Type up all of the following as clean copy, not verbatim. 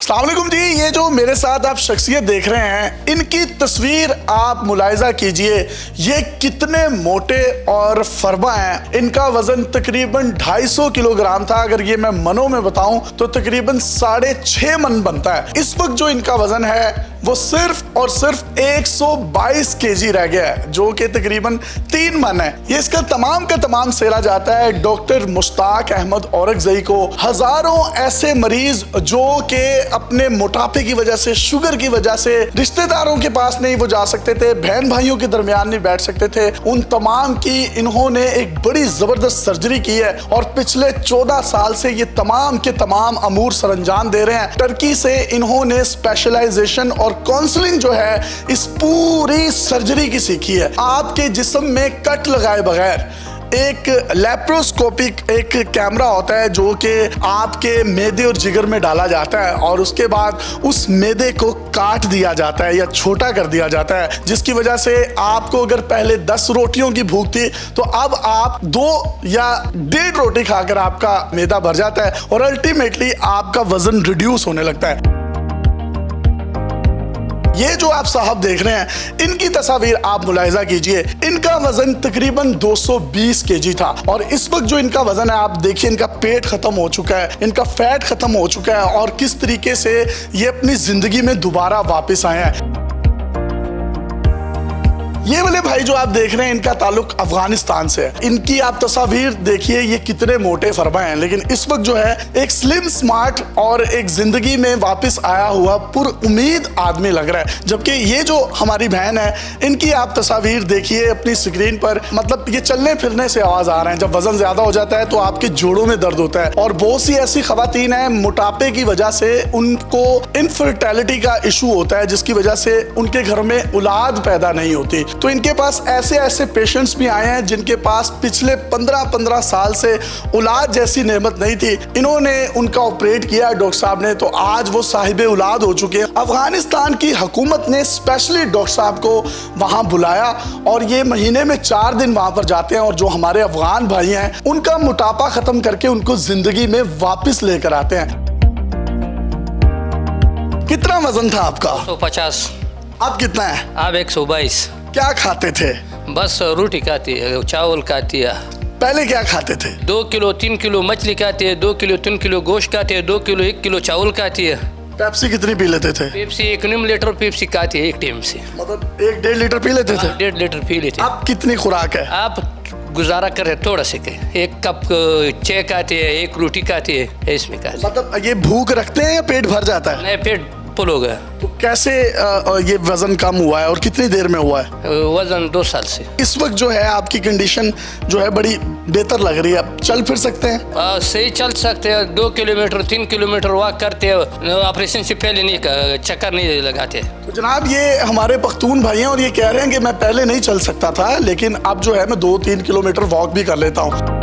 अस्सलाम वालेकुम जी। ये जो मेरे साथ आप शख्सियत देख रहे हैं, इनकी तस्वीर आप मुलाहिजा कीजिए। ये कितने मोटे और फरबा हैं। इनका वजन तकरीबन 250 किलोग्राम था। अगर ये मैं मनों में बताऊं तो तकरीबन 6.5 मन बनता है। इस वक्त जो इनका वजन है वो सिर्फ और सिर्फ 122 केजी रह गया है, जो कि तकरीबन 3 मन है। ये इसका तमाम का तमाम सेरा जाता है डॉक्टर मुश्ताक अहमद औरकज़ई को। हजारों ऐसे मरीज जो कि अपने मोटापे की वजह से, शुगर की वजह से रिश्तेदारों के पास नहीं वो जा सकते थे, बहन भाइयों के दरमियान नहीं बैठ सकते थे, उन तमाम की इन्होंने एक बड़ी जबरदस्त सर्जरी की है और पिछले 14 साल से ये तमाम के तमाम अमूर सरंजाम दे रहे हैं। टर्की से इन्होंने स्पेशलाइजेशन और काउंसलिंग जो है इस पूरी सर्जरी की सीखी है। आपके जिस्म में कट लगाए बगैर एक लैप्रोस्कोपिक एक कैमरा होता है जो कि आपके मैदे और जिगर में डाला जाता है और उसके बाद उस मैदे को काट दिया जाता है या छोटा कर दिया जाता है, जिसकी वजह से आपको अगर पहले 10 रोटियों की भूख थी तो अब आप 2 या 1.5 रोटी खाकर आपका मैदा भर जाता है और अल्टीमेटली आपका वजन रिड्यूस होने लगता है। ये जो आप साहब देख रहे हैं, इनकी तस्वीर आप मुलाहिजा कीजिए। इनका वजन तकरीबन 220 केजी था और इस वक्त जो इनका वजन है आप देखिए, इनका पेट खत्म हो चुका है, इनका फैट खत्म हो चुका है और किस तरीके से ये अपनी जिंदगी में दोबारा वापस आए हैं। ये वाले भाई जो आप देख रहे हैं, इनका ताल्लुक अफगानिस्तान से है। इनकी आप तस्वीर देखिए, ये कितने मोटे फरबा हैं, लेकिन इस वक्त जो है एक स्लिम स्मार्ट और एक जिंदगी में वापस आया हुआ पुरउम्मीद आदमी लग रहा है। जबकि ये जो हमारी बहन है, इनकी आप तस्वीर देखिए अपनी स्क्रीन पर, मतलब ये चलने फिरने से आवाज आ रहे हैं। जब वजन ज्यादा हो जाता है तो आपके जोड़ों में दर्द होता है और बहुत सी ऐसी खवातीन हैं मोटापे की वजह से उनको इनफर्टिलिटी का इशू होता है, जिसकी वजह से उनके घर में औलाद पैदा नहीं होती। तो इनके पास ऐसे पेशेंट्स भी आए हैं जिनके पास पिछले 15 साल से औलाद जैसी नेमत नहीं थी। इन्होंने उनका ऑपरेट किया डॉक्टर साहब ने, तो आज वो साहिब औलाद हो चुके हैं। अफगानिस्तान की हुकूमत ने स्पेशली डॉक्टर साहब को वहां बुलाया और ये महीने में 4 दिन वहां पर जाते हैं और जो हमारे अफगान भाई हैं उनका मोटापा खत्म करके उनको जिंदगी में वापस लेकर आते हैं। कितना वजन था आपका? 150। अब कितना है? अब 122। क्या खाते थे? बस रोटी खाती है, चावल खाती है। पहले क्या खाते थे? 2 किलो 3 किलो मछली खाती है, 2 किलो 3 किलो गोश्त खाती है, 2 किलो 1 किलो चावल खाती है। पेप्सी कितनी पी लेते थे? पेप्सी 1 लीटर पेप्सी खाती है एक टाइम से। मतलब 1-1.5 लीटर पी लेते थे? 1.5 लीटर पी लेते। अब कितनी खुराक है? आप गुजारा कर रहे थोड़ा से के 1 कप चाय खाती है, 1 रोटी खाती है, इसमें खाती है। मतलब ये भूख रखते हैं या पेट भर जाता है? नहीं, पेट फुल हो गया। तो कैसे ये वजन कम हुआ है और कितनी देर में हुआ है? वजन 2 साल से। इस वक्त जो है आपकी कंडीशन जो है बड़ी बेहतर लग रही है, आप चल फिर सकते हैं? सही चल सकते हैं, 2 किलोमीटर 3 किलोमीटर वॉक करते हैं। ऑपरेशन से पहले नहीं चक्कर नहीं लगाते। तो जनाब ये हमारे पख्तून भाई हैं और ये कह रहे हैं कि मैं पहले नहीं चल सकता था, लेकिन अब जो है मैं 2-3 किलोमीटर वॉक भी कर लेता हूँ।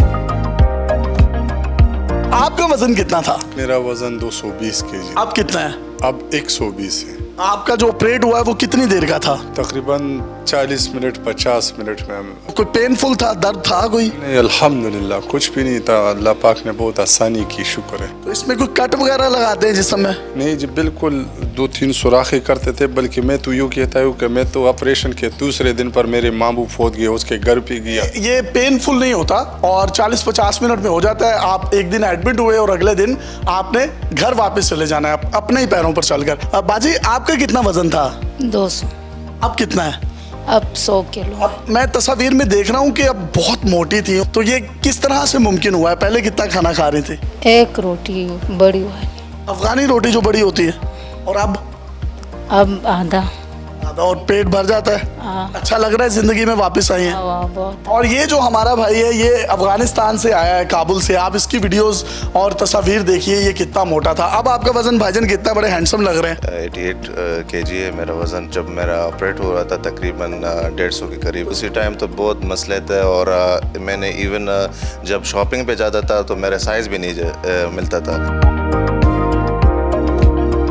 आपका वजन कितना था? मेरा वजन 220 केजी। अब कितना है? अब 120 है। आपका जो ऑपरेट हुआ है वो कितनी देर का था? तकरीबन 40 मिनट 50 मिनट में। कोई पेनफुल था, दर्द था कोई? नहीं, अल्हम्दुलिल्लाह कुछ भी नहीं था। अल्लाह पाक ने बहुत आसानी की, शुक्र है। तो इसमें कोई कट वगैरह लगाते हैं जिसम में? नहीं जी, बिल्कुल 2-3 सुराखें करते थे। बल्कि मैं तो यूँ कहता हूँ कि मैं तो ऑपरेशन के दूसरे दिन पर मेरे मामू फौत गए, उसके घर पे गया। ये पेनफुल नहीं होता और 40-50 मिनट में हो जाता है। आप एक दिन एडमिट हुए और अगले दिन आपने घर वापस चले जाना है अपने ही पैरों पर चलकर। बाजी आपका कितना वजन था? 200। अब कितना है? अब 100 किलो। अब मैं तस्वीर में देख रहा हूँ कि अब बहुत मोटी थी, तो ये किस तरह से मुमकिन हुआ है? पहले कितना खाना खा रही थी? 1 रोटी बड़ी वाली। अफगानी रोटी जो बड़ी होती है। और अब आधा। और पेट भर जाता है? हाँ। अच्छा लग रहा है जिंदगी में वापस आई हैं? बहुत। और ये जो हमारा भाई है ये अफगानिस्तान से आया है, काबुल से। आप इसकी वीडियोस और तस्वीर देखिए, ये कितना मोटा था। अब आपका वजन भाईजान कितना? बड़े हैंडसम लग रहे हैं। 88 केजी है मेरा वज़न। जब मेरा ऑपरेट हो रहा था तकरीबन 150 के करीब। उसी टाइम तो बहुत मसले थे और मैंने इवन जब शॉपिंग पे जाता था तो मेरा साइज़ भी नहीं मिलता था।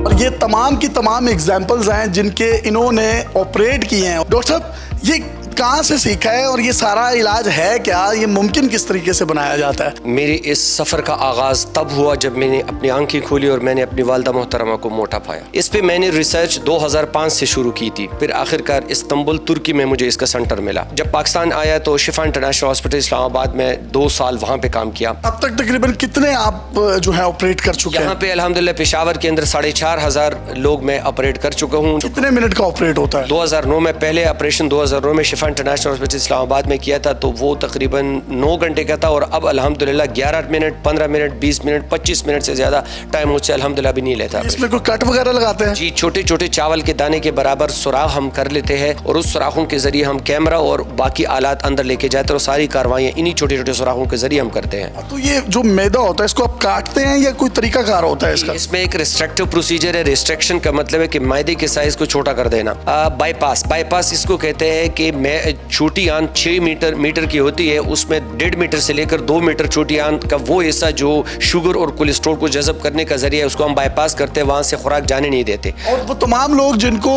और ये तमाम की तमाम एग्जाम्पल्स हैं जिनके इन्होंने ऑपरेट किए हैं। डॉक्टर साहब ये कहाँ से सीखा है और ये सारा इलाज है क्या, ये मुमकिन किस तरीके से बनाया जाता है? मेरे इस सफ़र का आगाज़ तब हुआ जब मैंने अपनी आंखें खोली और मैंने अपनी वालदा मोहतरमा को मोटा पाया। इस पे मैंने रिसर्च 2005 से शुरू की थी, फिर आखिरकार इस्तांबुल तुर्की में मुझे इसका सेंटर मिला। जब पाकिस्तान आया तो शिफा इंटरनेशनल हॉस्पिटल इस्लामाबाद में 2 साल वहाँ पे काम किया। अब तक तकरीबन कितने आप जो है ऑपरेट कर चुके हैं? यहाँ पे अल्हम्दुलिल्लाह पेशावर के अंदर 4,500 लोग मैं ऑपरेट कर चुका हूँ। कितने मिनट का ऑपरेट होता है? 2009 में पहले ऑपरेशन 2009 में शिफा इंटरनेशनल हॉस्पिटल इस्लामाबाद में किया था, तो वो तकरीबन 9 घंटे का था और अब अल्हम्दुलिल्लाह 11 मिनट, 15 मिनट, 20 मिनट, 25 मिनट से ज़्यादा टाइम मुझसे अल्हम्दुलिल्लाह भी नहीं लेता। इसमें कोई कट वगैरह लगाते हैं? जी, छोटे छोटे चावल के दाने के बराबर सुराख हम कर लेते हैं और उस सुराखों के जरिए हम कैमरा और बाकी आलात अंदर लेके जाते हैं और सारी कार्रवाइयाँ इन्हीं छोटे छोटे सुराखों के जरिए हम करते हैं। तो ये जो मैदा होता है इसको आप काटते हैं या कोई तरीका कार होता है इसका? इसमें एक रिस्ट्रिक्टिव प्रोसीजर है। रिस्ट्रिक्शन का मतलब है कि मैदे के साइज को छोटा कर देना। बाईपास इसको कहते हैं कि मैं छोटी आंत 6 मीटर की होती है, उसमें 1.5 मीटर से लेकर 2 मीटर छोटी आंत का वो हिस्सा जो शुगर और कोलेस्ट्रॉल को जज़ब करने का जरिया है उसको हम बाईपास करते हैं, वहाँ से खुराक जाने नहीं देते। और वो तमाम लोग जिनको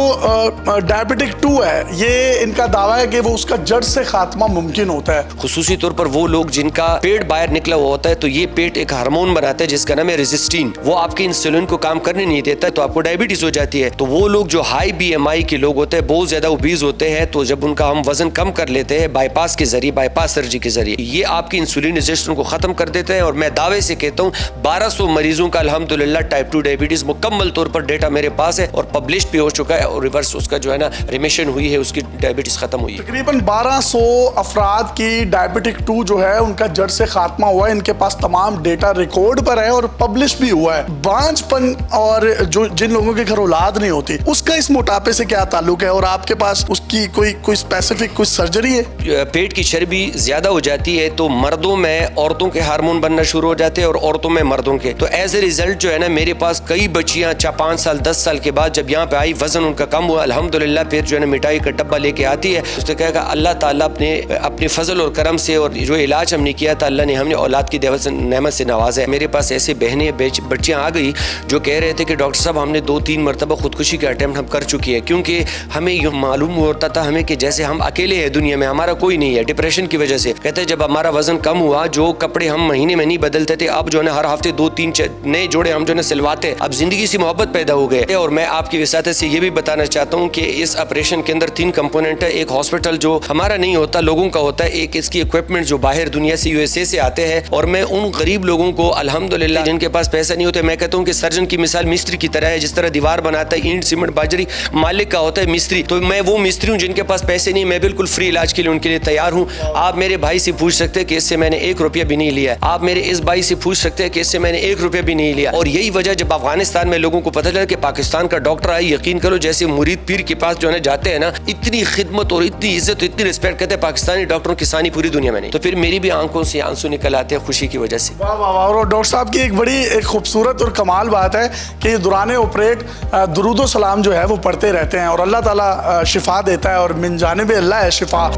डायबिटिक 2 है, ये इनका दावा है कि वो उसका जड़ से खात्मा मुमकिन होता है। खुसूसी तौर पर वो लोग जिनका पेट बाहर निकला हुआ होता है, तो ये पेट एक हार्मोन बनाता है जिसका नाम है रेजिस्टीन। वो आपके इंसुलिन को काम करने नहीं देता, तो आपको डायबिटीज हो जाती है। तो वो लोग जो हाई BMI के लोग होते हैं, बहुत ज्यादा ओबीज होते हैं, तो जब उनका हम वजन कम कर लेते हैं बाईपास के जरिए, बाईपास सर्जरी के जरिए, ये आपकी इंसुलिन रेजिस्टेंस को खत्म कर देते हैं। और मैं दावे से कहता हूँ 1200 मरीजों का अल्हम्दुलिल्लाह टाइप 2 डायबिटीज मुकम्मल तौर पर डेटा मेरे पास है और पब्लिश भी हो चुका है और रिवर्स उसका जो है ना रिमिशन हुई है, उसकी डायबिटीज खत्म हुई है। तकरीबन 1200 अफराद की डायबिटिक 2 जो है उनका जड़ से खात्मा हुआ है। इनके पास तमाम डेटा रिकॉर्ड पर है और पब्लिश भी हुआ है। बांझपन और जो जिन लोगों के घर औलाद नहीं होती उसका इस मोटापे से क्या ताल्लुक है और आपके पास उसकी कोई स्पेसिफिक कुछ सर्जरी है? पेट की चर्बी ज्यादा हो जाती है तो मर्दों में औरतों के हार्मोन बनना शुरू हो जाते हैं और औरतों में मर्दों के। तो एज ए रिजल्ट जो है ना, मेरे पास कई बच्चियां 5 साल 10 साल के बाद जब यहाँ पे आई, वजन उनका कम हुआ अल्हम्दुलिल्लाह, फिर जो है ना मिठाई का डब्बा लेके आती है। उसने कहा अल्लाह ताला अपने फजल और करम से और जो इलाज हमने किया था, अल्लाह ने हमने औलाद की नेमत से नवाजा है। मेरे पास ऐसे बहनें बच्चियां आ गई जो कह रहे थे कि डॉक्टर साहब हमने 2-3 मरतबा खुदकुशी का अटेम्प्ट हम कर चुकी है, क्योंकि हमें ये मालूम होता था हमें कि जैसे हम अकेले हैं दुनिया में, हमारा कोई नहीं है, डिप्रेशन की वजह से। कहते हैं जब हमारा वजन कम हुआ, जो कपड़े हम महीने में नहीं बदलते थे, अब जो है हर हफ्ते 2-3 नए जोड़े हम जो है सिलवाते, अब जिंदगी से मोहब्बत पैदा हो गए। और मैं आपकी विसात से ये भी बताना चाहता हूँ कि इस ऑपरेशन के अंदर 3 कंपोनेंट है। एक हॉस्पिटल जो हमारा नहीं होता, लोगों का होता है। एक इसकी इक्विपमेंट जो बाहर दुनिया से USA से आते हैं। और मैं उन गरीब लोगों को अल्हम्दुलिल्लाह जिनके पास पैसा नहीं होता, मैं कहता हूँ कि सर्जन की मिसाल मिस्त्री की तरह है। जिस तरह दीवार बनाता है ईंट सीमेंट बाजरी, मालिक का होता है मिस्त्री, तो मैं वो मिस्त्री हूँ जिनके पास पैसे नहीं, मैं बिल्कुल फ्री इलाज के लिए उनके लिए तैयार हूँ। आप मेरे भाई से पूछ सकते हैं कि इससे मैंने 1 रुपया भी नहीं लिया। आप मेरे इस भाई से पूछ सकते हैं कि इससे मैंने 1 रुपया भी नहीं लिया। और यही वजह जब अफगानिस्तान में लोगों को पता चला कि पाकिस्तान का डॉक्टर आए, यकीन करो जैसे मुरीद पीर के पास जो है जाते हैं ना, इतनी खिदमत और इतनी इज्जत, इतनी रिस्पेक्ट करते हैं पाकिस्तानी डॉक्टरों की सानी पूरी दुनिया में नहीं। तो फिर मेरी भी आंखों से आंसू निकल आते हैं खुशी की वजह से। वाह वाह वाह। और डॉक्टर साहब की एक बड़ी खूबसूरत और कमाल बात है कि दुराने ऑपरेट दुरूद व सलाम जो है वो पढ़ते रहते हैं और अल्लाह ताला शिफा देता है और मिन जानिब अल्लाह है शिफा।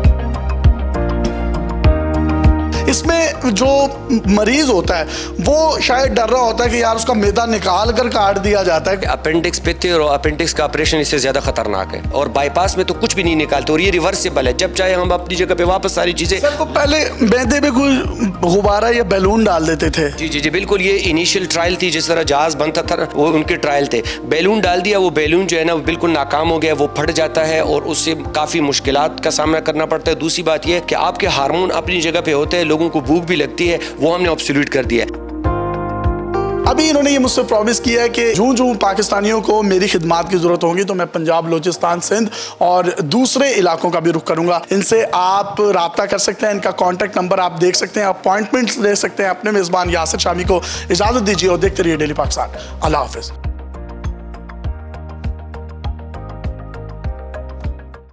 इसमें जो मरीज होता है वो शायद डर रहा होता है कि यार उसका मैदा निकाल कर काट दिया जाता है। अपेंडिक्स पित्त और अपेंडिक्स का ऑपरेशन इससे ज्यादा खतरनाक है और बाईपास में तो कुछ भी नहीं निकालते और ये रिवर्सिबल है। जब चाहे हम अपनी जगह पे वापस सारी चीजें। सर, वो पहले मैदे पे कोई गुब्बारा या बैलून डाल देते थे। जी बिल्कुल, ये इनिशियल ट्रायल थी, जिस तरह जहाज बनता था वो उनके ट्रायल थे। बैलून डाल दिया, वो बैलून जो है ना वो बिल्कुल नाकाम हो गया, वो फट जाता है और उससे काफी मुश्किलात का सामना करना पड़ता है। दूसरी बात यह कि आपके हार्मोन अपनी जगह पे होते हैं, लोगों को भूख भी लगती है, वो हमने ऑब्सोल्यूट कर दिया है। अभी इन्होंने ये मुझसे प्रॉमिस किया है कि जूं पाकिस्तानियों को मेरी खिदमात की जरूरत होगी तो मैं पंजाब, बलूचिस्तान, सिंध और दूसरे इलाकों का भी रुख करूंगा। इनसे आप राब्ता कर सकते हैं, इनका कॉन्टैक्ट नंबर आप देख सकते हैं, अपॉइंटमेंट्स ले सकते हैं। अपने मेज़बान यासिर शामी को इजाज़त दीजिए और देखते रहिए डेली पाकिस्तान। अल्लाह हाफिज़।